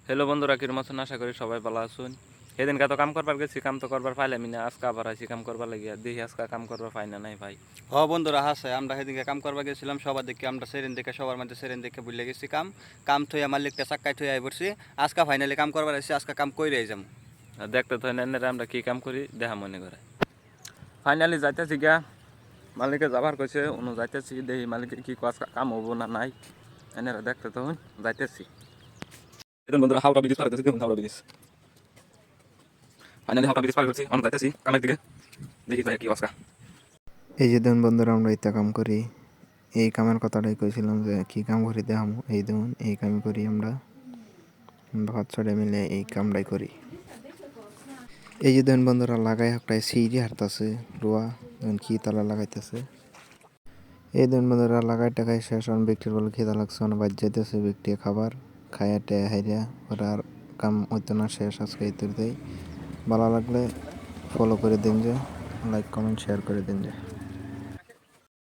Hello বন্ধুরা, কিরম আছেন? আশা করি সবাই ভালো আছেন। সেদিনকে তো কাম করবার গেছি, কাম তো করবার পাইলাম না। আজকে আবার আইছি কাম করবার লাগিয়া, দেখি আজকে কাম করবার পাই না নাই ভাই। বন্ধুরা হাসে আমরা সেদিনকে কাম করবা গেছিলাম সবার দেখে আমরা সেরেন দেখে সবার মধ্যে সেরেন দেখে বুঝলে গেছি কাম কাম থইয়া মালিকটা চাক্কায় থইয়া পড়ছি। আজকে ফাইনালি কাম করবার আসছি, আজকে কাম কইরে যাম। আর দেখতে তো এনে আমরা কি কাম করি দেখা মনে করে। ফাইনালি যাইতেছি গিয়া, মালিকে যাবার কইছে অনু যাইতেছি, দেখি মালিকের কি কাজ কাম হবো না নাই। এনারা দেখতে তো যাইতেছি। এখন বন্ধুরা হাওড়া ব্রিজ পার হইতেছি, দেখুন Howrah bridge. Finally Howrah bridge পার করছি, আমরা যাইতেছি কামের দিকে, দেখি ভাই কি অবস্থা। এই যে দেখুন বন্ধুরা, আমরা ইত্যা কাম করি। এই কামের কথাটাই কইছিলাম যে কি কাম করি দেখাম। এই দেখুন এই কাম করি আমরা বাচ্চারা মিলে এই কামটাই করি। এই যে দেখুন বন্ধুরা, লাগাই একটা সিঁড়ি হারতাছে রোয়া, দেখুন কি তালা লাগাইতেছে। এই দেখুন বন্ধুরা, লাগাই টাকাই শেষ, অন ব্যক্তির বলে খিদা লাগছে, অন বাজ যাইতেছে ব্যক্তি খাবার খাইয়া টেয়া হাইরিয়া ওরা আর কাম হইতো না, শেষ আজকে এই তোর দেয়। ভালো লাগলে ফলো করে দিন, যে লাইক কমেন্ট শেয়ার করে দিন যে।